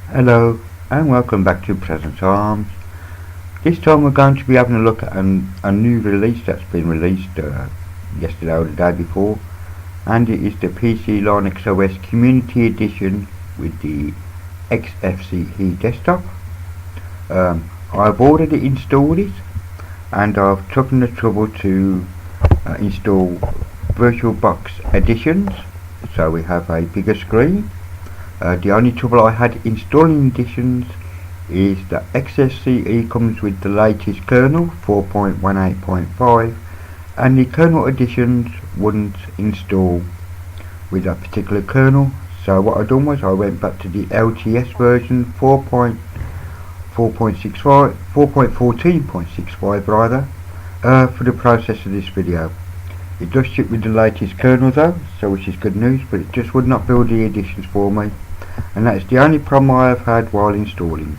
Hello and welcome back to Present Times. This time we're going to be having a look at a new release that's been released yesterday or the day before, and it is the PCLinuxOS Community Edition with the XFCE desktop. I've already installed it and I've taken the trouble to install VirtualBox editions, so we have a bigger screen. The only trouble I had installing editions is that XFCE comes with the latest kernel 4.18.5 and the kernel editions wouldn't install with that particular kernel, so what I done was I went back to the LTS version 4.14.65 rather, for the process of this video. It does ship with the latest kernel though, so which is good news, but it just would not build the editions for me, and that's the only problem I have had while installing.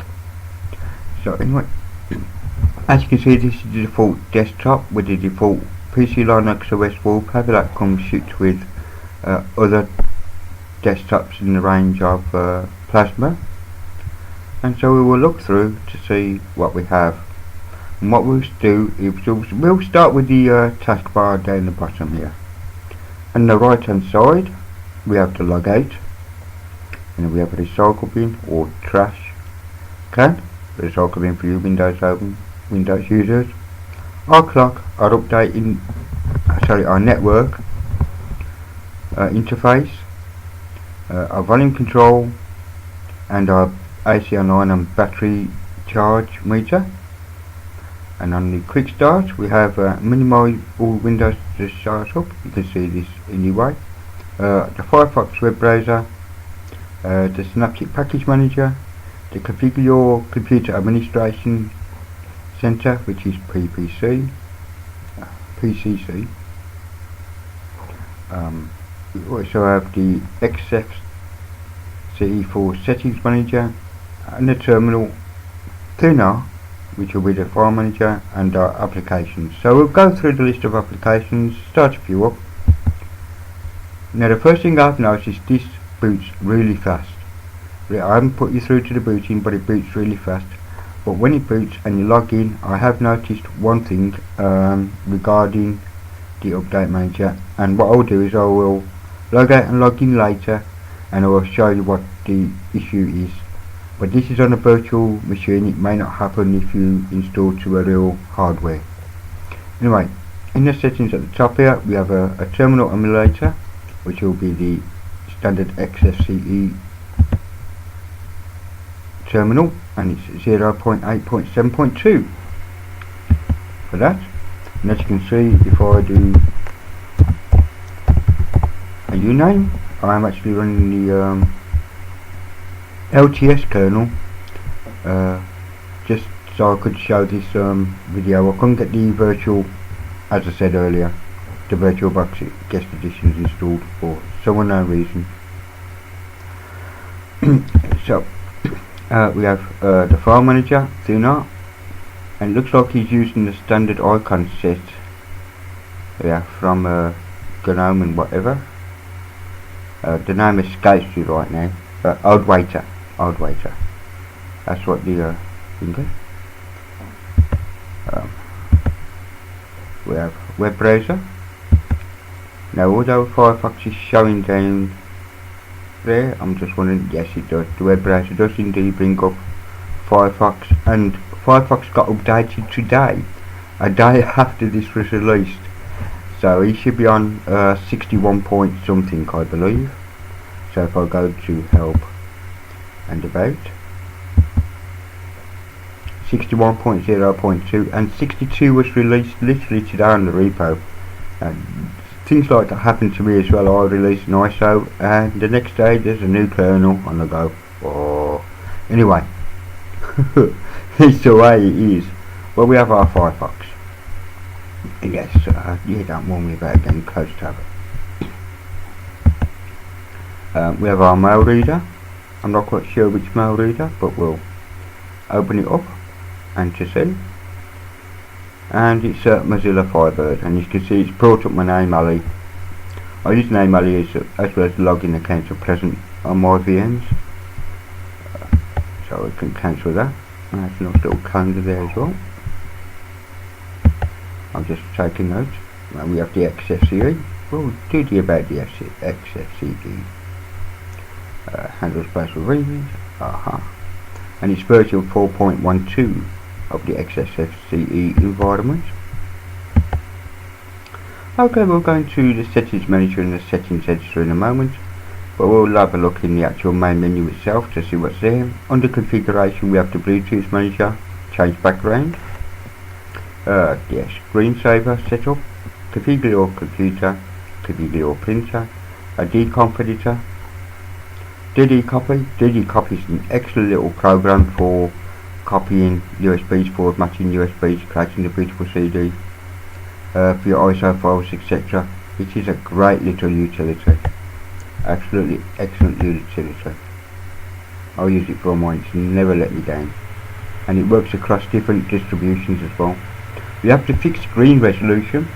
So anyway, as you can see, this is the default desktop with the default PCLinuxOS wallpaper that comes shipped with other desktops in the range of Plasma, and so we will look through to see what we have. And what we'll do is we'll start with the taskbar down the bottom here. On the right hand side we have the logout, and we have a recycle bin or trash can, recycle bin for you Windows users, our clock, our updating, our network interface, our volume control, and our AC online and battery charge meter. And on the quick start we have minimize all windows to start up. You can see this anyway. The Firefox web browser, the Synaptic Package Manager, the Configure Your Computer Administration Center, which is PCC. We also have the XFCE for Settings Manager, and the terminal cleaner, which will be the file manager, and our applications. So we'll go through the list of applications, start a few up. Now the first thing I've noticed is this boots really fast. I haven't put you through to the booting, but it boots really fast. But when it boots and you log in, I have noticed one thing regarding the update manager, and what I'll do is I will log out and log in later and I will show you what the issue is. But this is on a virtual machine, it may not happen if you install to a real hardware. Anyway, in the settings at the top here we have a terminal emulator, which will be the standard XFCE terminal, and it's 0.8.7.2 for that. And as you can see, if I do a uname, I am actually running the LTS kernel, just so I could show this video. I couldn't get the virtual, as I said earlier, the VirtualBox guest editions installed for some unknown reason. So we have the file manager, Thunar, and it looks like he's using the standard icon set from GNOME and whatever. The name escapes me right now. Old Waiter. That's what the thing is. We have web browser. Now although Firefox is showing down there, I'm just wondering, yes it does, the web browser does indeed bring up Firefox, and Firefox got updated today, a day after this was released, so he should be on 61 point something I believe. So if I go to help and about, 61.0.2, and 62 was released literally today on the repo. And things like that happen to me as well. I release an ISO and the next day there's a new kernel on the go. Oh, anyway, it's the way it is. Well, we have our Firefox. Yes, yeah, don't warn me about getting close to it. We have our mail reader. I'm not quite sure which mail reader, but we'll open it up and to see. And it's Mozilla Firebird, and you can see it's brought up my name Ali. I use name Ali as well as the login account of Present on my VMs. so we can cancel that. And there's a nice little calendar there as well. I'm just taking notes. And we have the XFCE. Well, did you about the XFCE? Handles spatial readings. And it's version 4.12 of the XFCE environment. Okay, we'll go into the settings manager and the settings editor in a moment, but we'll have a look in the actual main menu itself to see what's there. Under configuration we have the Bluetooth manager, change background, the screensaver setup, configure your computer, configure your printer, a decomp editor, DD-copy. DD-copy is an excellent little program for copying USBs, formatting USBs, creating the bootable CD, for your ISO files, etc. It is a great little utility. Absolutely excellent utility. I'll use it for mine, it's never let me down. And it works across different distributions as well. We have the fixed screen resolution.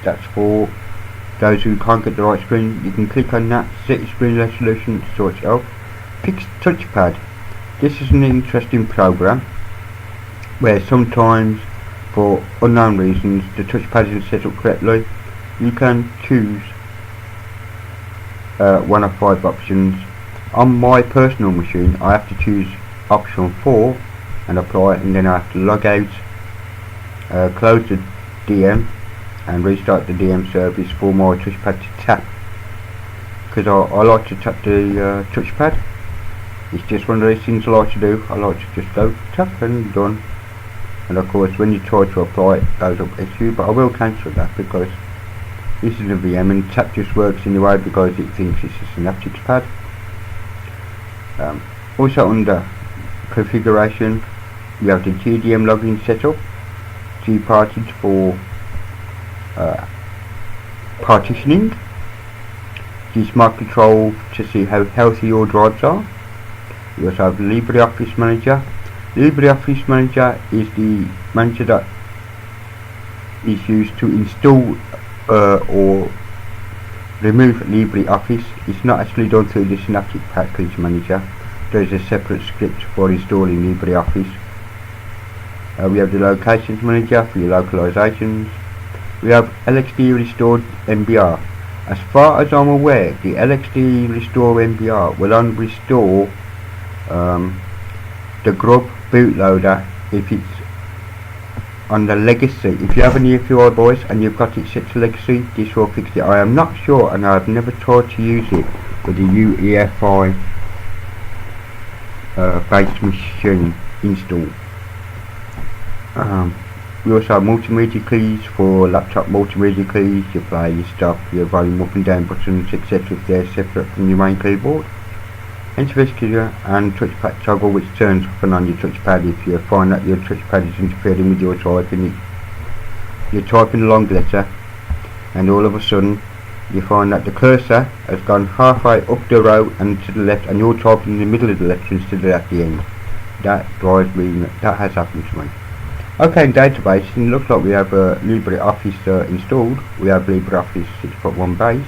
That's for those who can't get the right screen. You can click on that, set your screen resolution to sort it out. Fixed touchpad. This is an interesting program where sometimes, for unknown reasons, the touchpad isn't set up correctly. You can choose one of 5 options. On my personal machine I have to choose option 4 and apply it, and then I have to log out, close the DM and restart the DM service for my touchpad to tap, because I like to tap the touchpad. It's just one of those things I like to do. I like to just go tap and done. And of course when you try to apply it, it goes up issue, but I will cancel that because this is a VM and tap just works anyway because it thinks it's a synaptics pad. Also under configuration we have the GDM login setup, gparted for partitioning, G-Smart control to see how healthy your drives are. We also have LibreOffice Manager. LibreOffice Manager is the manager that is used to install or remove LibreOffice. It's not actually done through the Synaptic Package Manager. There is a separate script for installing LibreOffice. We have the Locations Manager for your localizations. We have LXD Restored MBR. As far as I'm aware, the LXD Restore MBR will only restore the grub bootloader if it's on the legacy. If you have an EFI boys and you've got it set to legacy, this will fix it. I am not sure, and I've never tried to use it with the UEFI based machine install. We also have multimedia keys for laptop multimedia keys. You play your stuff, your volume up and down buttons, etc. if they're separate from your main keyboard. Interface and touchpad toggle, which turns off and on your touchpad if you find that your touchpad is interfering with your typing. You're typing a long letter and all of a sudden you find that the cursor has gone halfway up the row and to the left, and you're typing in the middle of the letter instead of at the end. That drives me, that has happened to me. Okay, in database, it looks like we have LibreOffice installed. We have LibreOffice 6.1 base.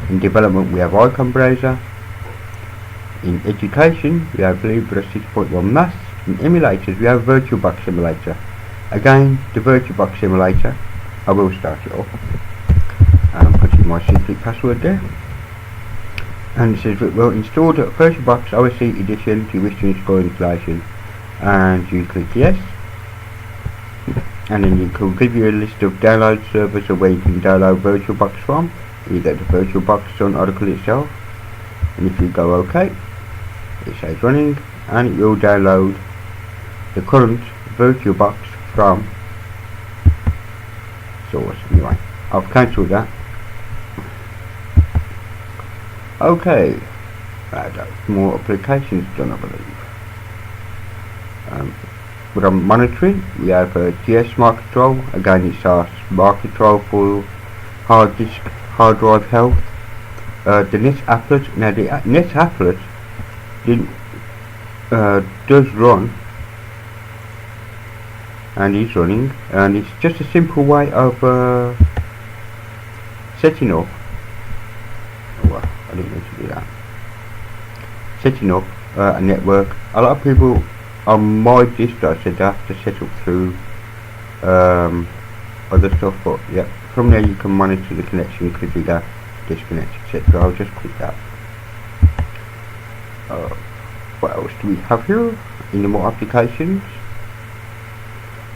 In development we have Icon Browser. In education we have Libre 6.1 Mass. In emulators we have VirtualBox Simulator. Again, the VirtualBox Simulator, I will start it off and put in my secret password there. And it says, well, installed VirtualBox OS edition. Do you wish to install installation? And you click yes. And then it will give you a list of download servers of where you can download VirtualBox from, either the VirtualBox on article itself. And if you go OK, it says running, and it will download the current VirtualBox from source. Anyway, I've cancelled that. Okay, more applications done, I believe. But on monitoring, we have GS Smart Control. Again, it's our smart control for hard disk, hard drive health. The Net Applet. Now the Net Applet does run, and is running, and it's just a simple way of setting up. Oh, well, I didn't mean to do that. Setting up a network. A lot of people on my distro said they have to set up through other stuff, but yeah, from there you can monitor the connection, configure, disconnect, etc. I'll just quit that. What else do we have here in the more applications?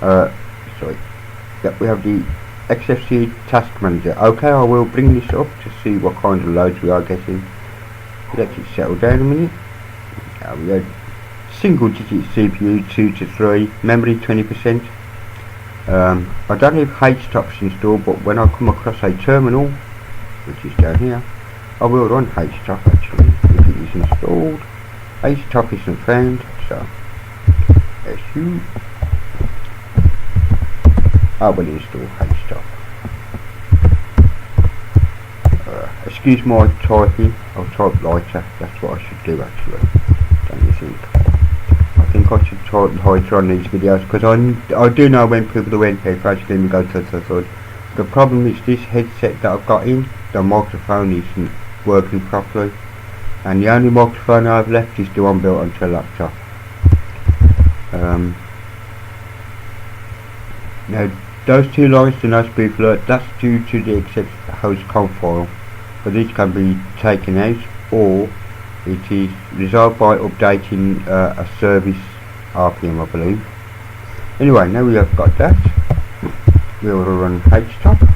Sorry, yeah, we have the Xfc Task Manager. Okay, I will bring this up to see what kind of loads we are getting. Let it settle down a minute. We had single digit CPU 2 to 3, memory 20%. I don't have HTOPs installed, but when I come across a terminal, which is down here, I will run HTOP actually if it is installed. HTOP isn't found, so SU. I will install HTOP. Excuse my typing, I'll type lighter, that's what I should do actually, don't you think? I think I should type lighter on these videos, because I do know when people do NP actually go to the The problem is this headset that I've got in, the microphone isn't working properly, and the only microphone I've left is the one built onto a laptop. Now those two lines to no speed alert, that's due to the Xfc host conf file, but this can be taken out, or it is resolved by updating a service RPM, I believe. Anyway, now we have got that, we will run HTOP,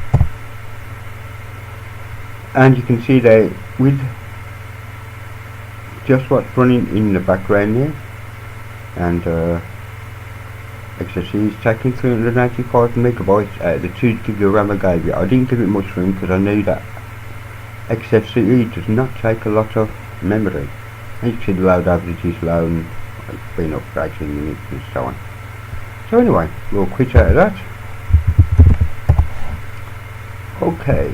and you can see there with just what's running in the background there, and XFCE is taking 385 megabytes out of the 2 GB of RAM I gave you. I didn't give it much room because I knew that XFCE does not take a lot of memory. As you can see, the load average is low and it's been up for 18 minutes and so on. So anyway, we'll quit out of that. Okay.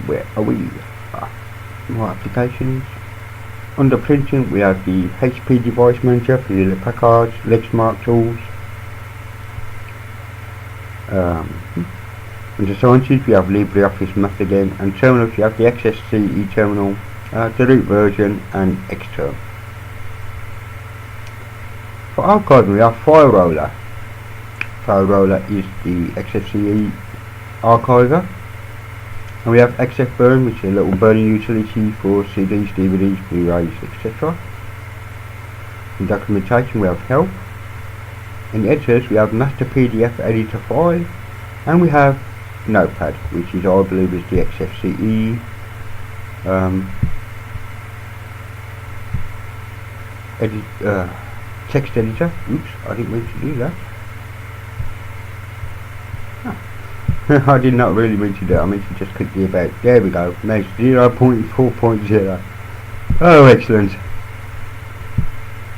Where are we? More applications. Under printing we have the HP Device Manager for your Packards, Lexmark tools. Under Sciences we have LibreOffice Math again, and terminals you have the XFCE terminal, the root version and Xterm. For archiving we have File Roller. File Roller is the XFCE archiver. And we have XFBurn, which is a little burning utility for CDs, DVDs, Blu-rays, etc. In documentation we have help. In editors we have master PDF editor file, and we have Notepad, which is I believe is the XFCE text editor. Oops, I didn't mean to do that. I did not really mean to do it, I meant to just click the about. There we go, next 0.4.0. Oh, excellent.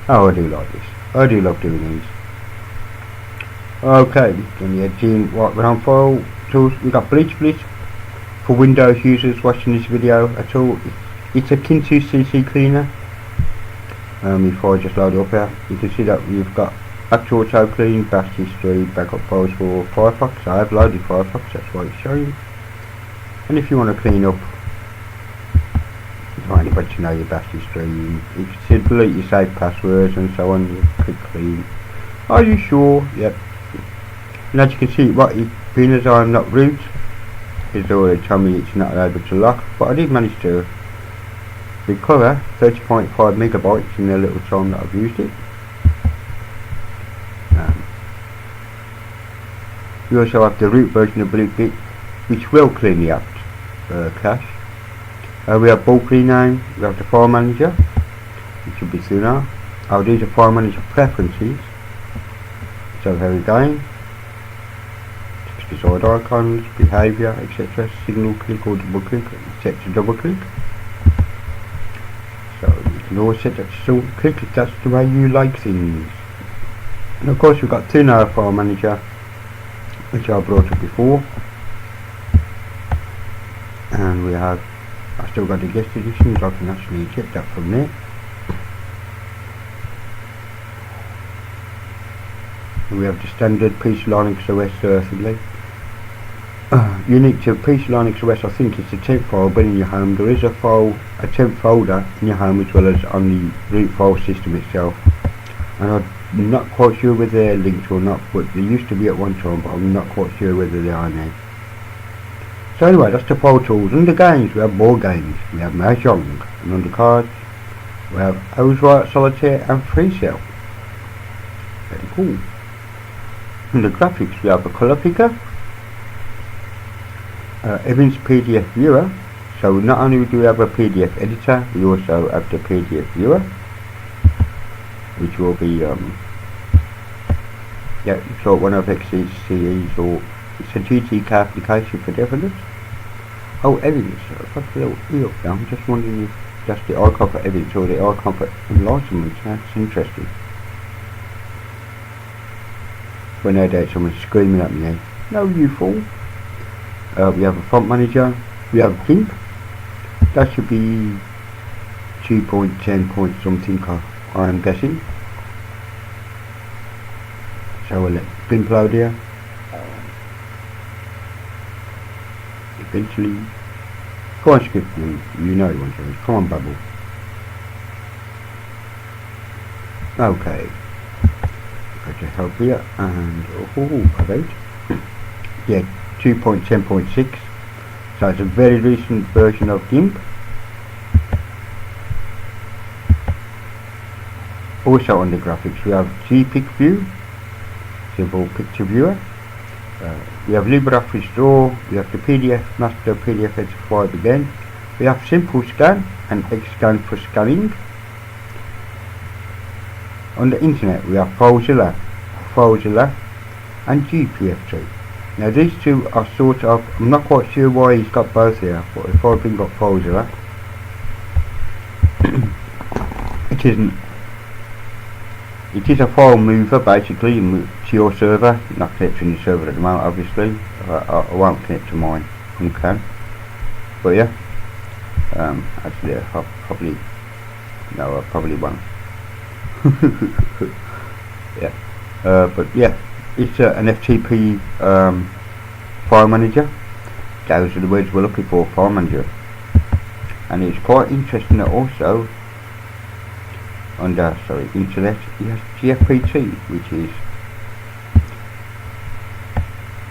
Oh, I do like this. I do love doing these. Okay, then the editing white ground file tools. We've got Bleach Blitz for Windows users watching this video at all. It's akin to CC Cleaner. Before I just load it up here, you can see that we've got Actual Auto Clean, Bash History, Backup Files for Firefox. I have loaded Firefox, that's why it's showing. And if you want to clean up, you don't anybody to know your Bash History, you can delete your saved passwords and so on, you click clean. Are you sure? Yep. And as you can see, what it being as I'm not root, it's already telling me it's not able to lock, but I did manage to recover 30.5 megabytes in the little time that I've used it. We also have the root version of BlueBit, which will clean the apt cache. We have bulk rename, we have the file manager, which should be sooner. These are file manager preferences. So here we go. Text beside icons, behaviour, etc. Signal click or double click, set to double click. So you can always set that to single click if that's the way you like things. And of course we've got Tuner file manager, which I brought up before, and we have, I still got the guest editions, I can actually get that from there. And we have the standard PCLinuxOS certainly. unique to PCLinuxOS. I think it's a temp file, but in your home there is a temp folder in your home as well as on the root file system itself. And I'm not quite sure whether they're linked or not, but they used to be at one time, but I'm not quite sure whether they are now. So anyway, that's the file tools. Under games, we have board games. We have Mahjong, and under cards, we have Outright Solitaire and Free Cell. Very cool. Under graphics, we have a colour picker, Evan's PDF viewer. So not only do we have a PDF editor, we also have the PDF viewer, which will be it's like one of XFCE's, or it's a GTK application for developers. Oh, evidence. I've got a little E up there. I'm just wondering if that's the icon for evidence or the icon for enlightenment. That's interesting. But no doubt someone's screaming at me now. No, you fool. We have a font manager. We have GIMP. That should be 2.10 point something, I am guessing. So we'll let GIMP load here. Eventually, go on, skip you know you want to. Come on, Bubble. Okay, got your help here, and about yeah, 2.10.6. So it's a very recent version of GIMP. Also on the graphics, we have GPIC View, simple picture viewer. We have LibreOffice Draw, we have the PDF Master PDF Editor 5 again. We have Simple Scan and Xscan for scanning. On the internet we have FileZilla and GPF2. Now these two are sort of, I'm not quite sure why he's got both here, but if I bring up FileZilla, it is a file mover basically to your server, not connected to your server at the moment obviously. I won't connect to mine, okay. But yeah, actually I probably won't. Yeah, but yeah, it's an FTP file manager. Those are the words we're looking for, file manager. And it's quite interesting that also under internet it has GFPT, which is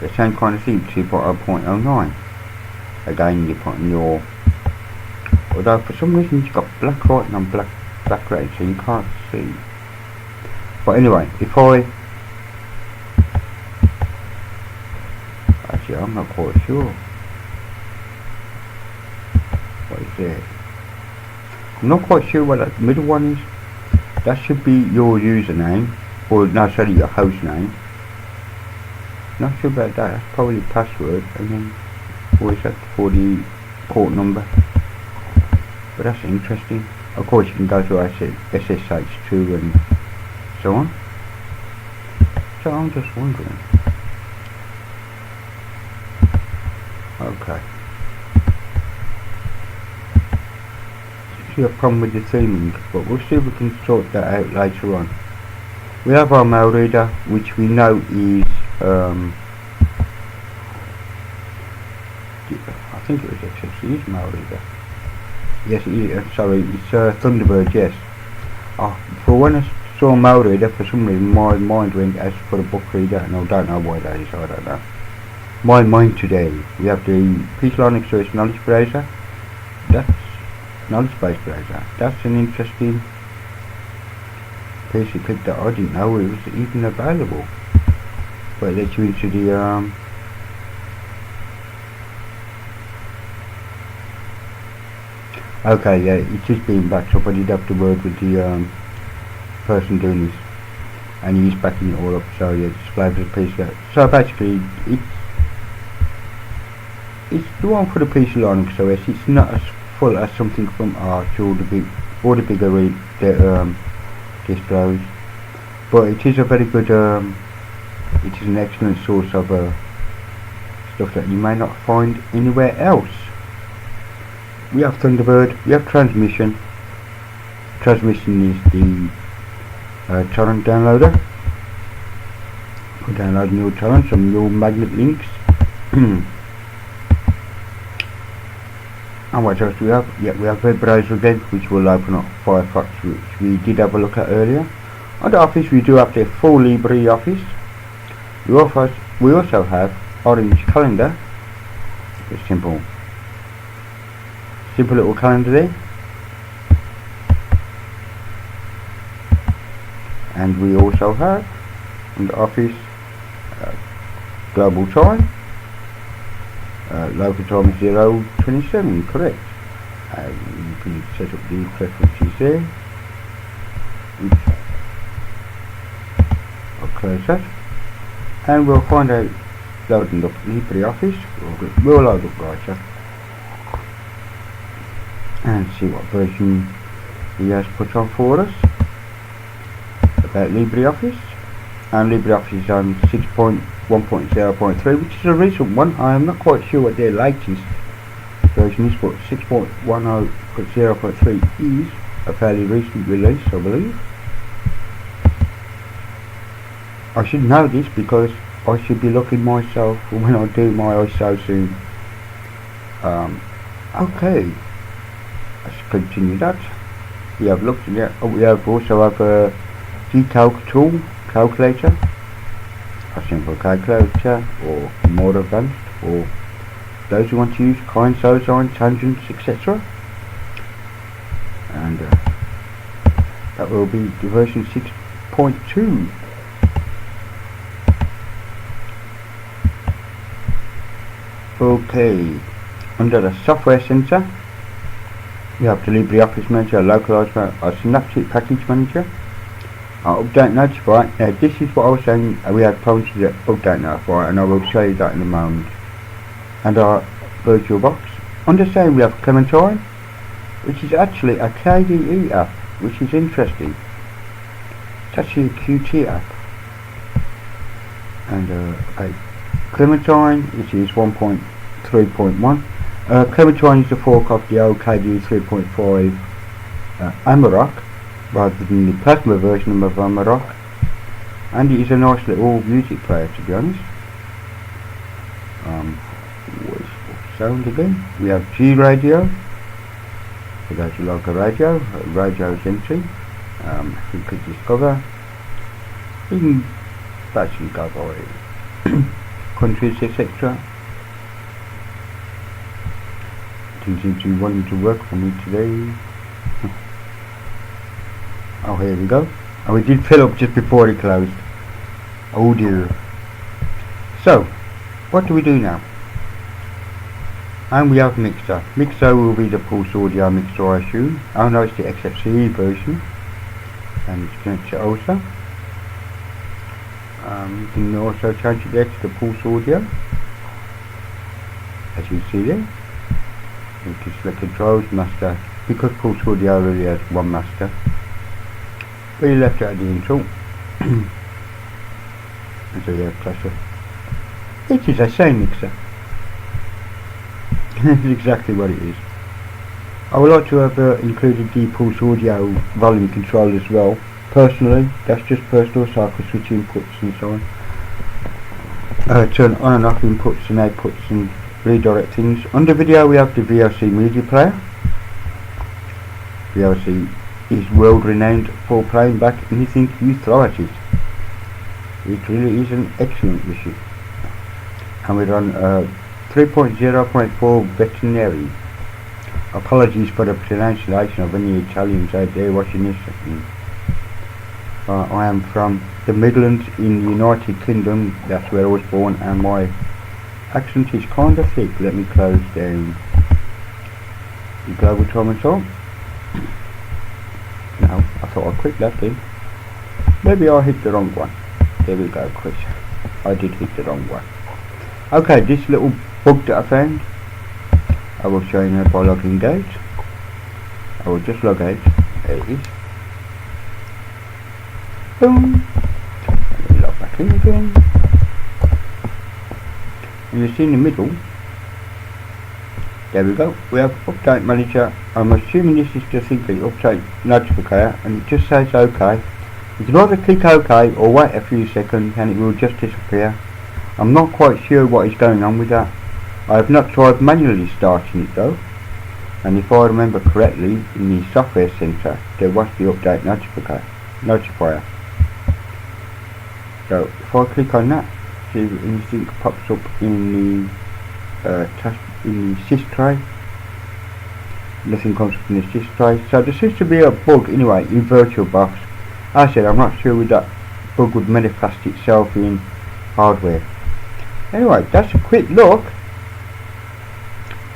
the same kind of thing, 2.0.09. Again, you put in your, although for some reason it's got black writing on black background, so you can't see. But anyway, if actually I'm not quite sure what is there. I'm not quite sure what that middle one is. That should be your username, or no, sorry, your host name. Not sure about that. That's probably password, and then what is that for the port number? But that's interesting. Of course, you can go to SSH2 and so on. So I'm just wondering. Okay. A problem with the theming, but we'll see if we can sort that out later on. We have our mail reader, which we know is I think it was XFCE's mail reader. Yes, it is. Sorry, it's Thunderbird. Yes. For when I saw mail reader, for some reason my mind went as for a book reader, and I don't know why that is. I don't know. My mind today. We have the PCLinuxOS knowledge browser. That's knowledge-based browser. That's an interesting piece of kit that I didn't know it was even available. But it lets you into the okay, yeah, it is being backed up. I did have to word with the person doing this, and he's backing it all up. So yeah, display for the PC. So basically, it's the one for the PCLinuxOS. It's not as full as something from Arch or the bigger distros, but it is a very good it is an excellent source of stuff that you may not find anywhere else. We have Thunderbird, we have Transmission. Transmission is the torrent downloader for downloading your torrents and your magnet links. And what else do we have? Yeah, we have web browser again, which will open up Firefox, which we did have a look at earlier. On the Office, we do have the full LibreOffice. We also have Orange Calendar. It's simple little calendar there. And we also have on the Office global time. Local time is 0:27, correct. You can set up the preferences there. Oops. I'll close that. And we'll find out loading up LibreOffice. We'll load up Writer and see what version he has put on for us about LibreOffice. And LibreOffice is on 6.1.0.3, which is a recent one. I am not quite sure what their latest version is, but 6.10.0.3 is a fairly recent release, I believe. I should know this because I should be looking myself when I do my ISO soon. Okay, let's continue that. We have looked at it. We have also have a Gcalc tool, calculator, a simple calculator, or more advanced, or those who want to use sine, cosine, tangents, etc. And that will be the version 6.2. Okay, under the software center we have the LibreOffice Manager, Localized Manager, a Synaptic Package Manager, Update Notify. Now this is what I was saying, we had problems with the Update Notify, and I will show you that in a moment. And our VirtualBox. Understand we have Clementine, which is actually a KDE app, which is interesting. It's actually a Qt app. And Clementine, which is 1.3.1. Clementine is the fork of the old KDE 3.5 Amarok, rather than the Plasma version of Amarok. And it is a nice little music player, to be honest. What's sound again? We have G radio. So that's like a radio. Radio is empty. You could discover. You can basically go by countries, etc. Didn't seem to be wanting to work for me today. Oh, here we go. And we did fill up just before it closed. Oh dear. So, what do we do now? And we have Mixer. Mixer will be the Pulse Audio Mixer, I assume. Oh no, it's the XFCE version. And it's connected to also. You can also change it there to the Pulse Audio, as you see there. You can select controls, master, because Pulse Audio already has one master. We left out the intro. And so yeah, cluster. It is a sound mixer. That's exactly what it is. I would like to have included the Pulse Audio volume control as well. Personally, that's just personal, so I can switch inputs and so on. Turn on and off inputs and outputs and redirect things. Under video we have the Vlc Media Player. Vlc is world renowned for playing back anything you throw at it. It really is an excellent machine. And we're on 3.0.4 veterinary. Apologies for the pronunciation of any Italians out there watching this. I am from the Midlands in the United Kingdom, that's where I was born, and my accent is kind of thick. Let me close down the global time and so on. No, I thought I'd click that then. Maybe I hit the wrong one. There we go, Chris. I did hit the wrong one. Okay, this little bug that I found, I will show you now by logging out. I will just log out. There it is. Boom. And then log back in again. And you see in the middle, there we go. We have Update Manager. I'm assuming this is just simply Update Notifier, and it just says OK. You can either click OK or wait a few seconds and it will just disappear. I'm not quite sure what is going on with that. I have not tried manually starting it though. and if I remember correctly, in the software center there was the update notifier. So if I click on that, see if anything pops up in the sys tray. Nothing comes up in the sys tray. So there seems to be a bug anyway in VirtualBox. As I said, I'm not sure if that bug would manifest itself in hardware. Anyway, that's a quick look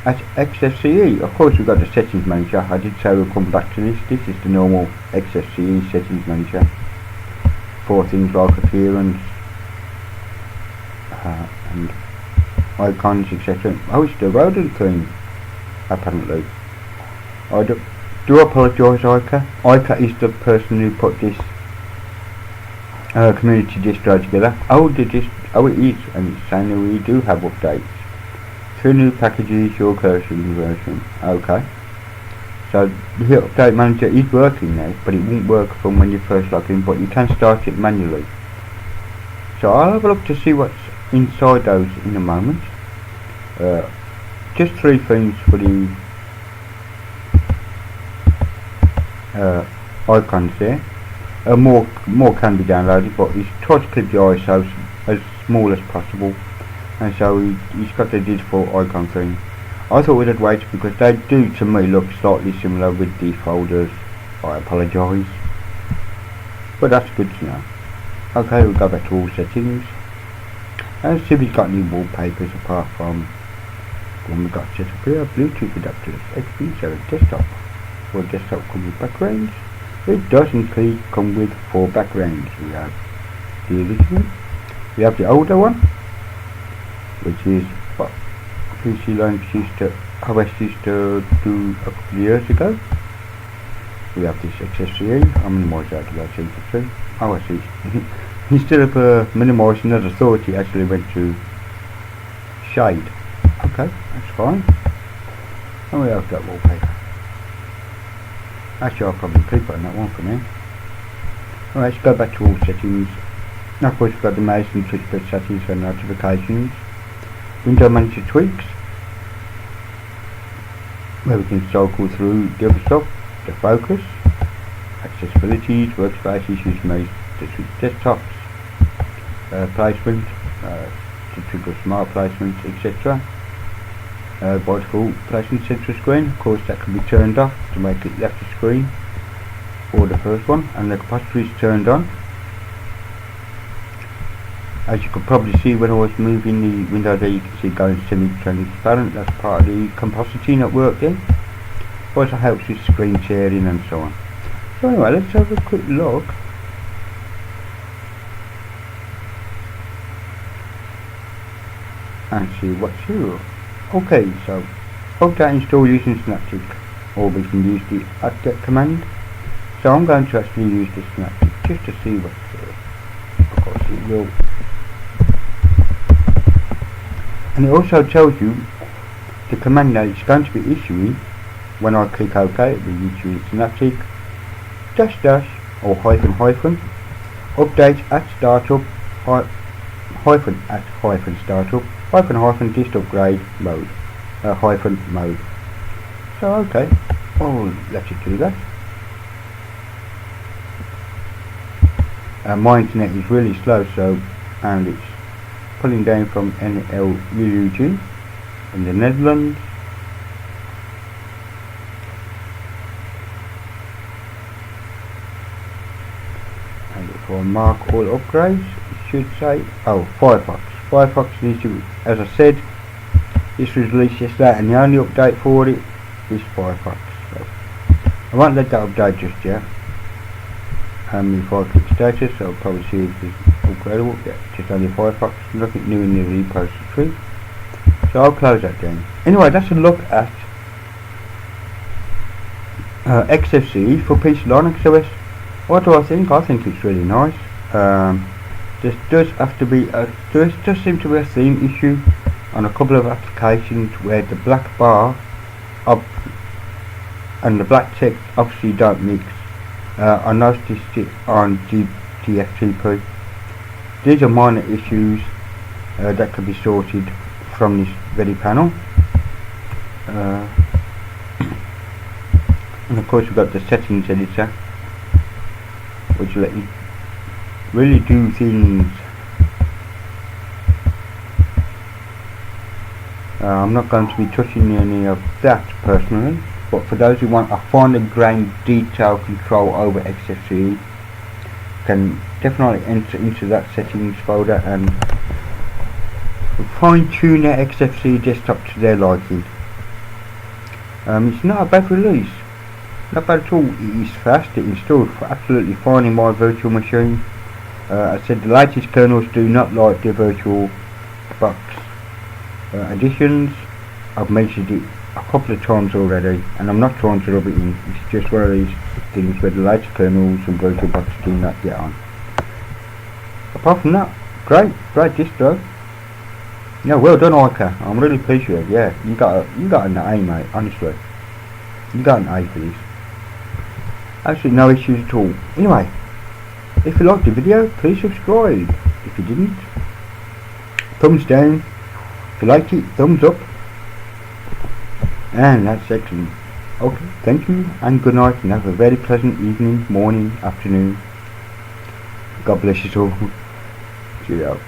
at XFCE. Of course, we've got the settings manager. I did say we'll come back to this. This is the normal XFCE settings manager for things like appearance and icons, etc. Oh, it's the rodent thing, apparently. I do apologise, Ica. Ica is the person who put this community distro together. Oh, it is, and it's saying that we do have updates. 2 new packages, your version. Okay. So the update manager is working now, but it won't work from when you first log in, but you can start it manually. So I'll have a look to see what's inside those in a moment. Just 3 things for the icons there. More can be downloaded, but he's tried to keep the ISO as small as possible, and so he's got the digital icon thing. I thought we'd wait because they do to me look slightly similar with the folders. I apologise, but that's good to know. Okay, we'll go back to all settings and see if we've got any wallpapers apart from one we've got set up here. Bluetooth adapters, XP7 desktop. For desktop come with backgrounds. It does indeed come with 4 backgrounds. We have the original, we have the older one, which is what PCLinuxOS used to do a couple of years ago. We have this XFCE. I'll minimise that to that thing. Oh, I see. Instead of minimising as I thought, it actually went to shade. Okay, that's fine. And we have that wallpaper. Actually, I'll probably click on that one for now. Alright, let's go back to all settings. Now, of course, we've got the mouse and touchpad settings for notifications. Window manager tweaks, where we can cycle through the other stuff. The focus, accessibility, workspaces, use mouse to switch desktops, placement, to trigger smart placements, etc. Vertical placement central screen, of course that can be turned off to make it left of screen for the first one, and the capacitor is turned on. As you could probably see when I was moving the window there, you can see going semi-transparent. That's part of the compositing at work there. Also helps with screen sharing and so on. So anyway, let's have a quick look. And see what's here. Okay, so update install using Synaptic, or we can use the update command. So I'm going to actually use the Synaptic just to see what's there. Of course it will. And it also tells you the command that it's going to be issuing. When I click OK, it will be issuing Synaptic -- or hyphen update at startup hyphen startup dist upgrade mode mode. So okay, I'll let you do that. My internet is really slow, and it's pulling down from NLUG in the Netherlands. And if I mark all upgrades, it should say, oh, Firefox. Firefox needs to, as I said, this was released yesterday, and the only update for it is Firefox. So I won't let that update just yet. And if I click status, I'll probably see if it's upgradable. Yeah, just only Firefox, nothing new in the repository. So I'll close that down. Anyway, that's a look at XFCE for PCLinuxOS. What do I think? I think it's really nice. There does have to be there does seem to be a theme issue on a couple of applications where the black bar up and the black text obviously don't mix. I noticed it on GTFTP. These are minor issues that can be sorted from this very panel. And of course we've got the settings editor, which let you really do things. I'm not going to be touching any of that personally, but for those who want a finer grained detail control over XFCE, can definitely enter into that settings folder and fine tune their XFCE desktop to their liking. It's not a bad release, not bad at all. It is fast, it installs absolutely fine in my virtual machine. I said the latest kernels do not like the virtual box additions. I've mentioned it a couple of times already, and I'm not trying to rub it in. It's just one of these things where the latest kernels and virtual boxes do not get on. Apart from that, great distro. Yeah, well done, Ica. I'm really pleased with you. Yeah, you got an A, mate. Honestly, you got an A for this. Absolutely no issues at all. Anyway, if you liked the video, please subscribe. If you didn't, thumbs down. If you liked it, thumbs up. And that's excellent. Okay, thank you and good night, and have a very pleasant evening, morning, afternoon. God bless you all. Cheerio.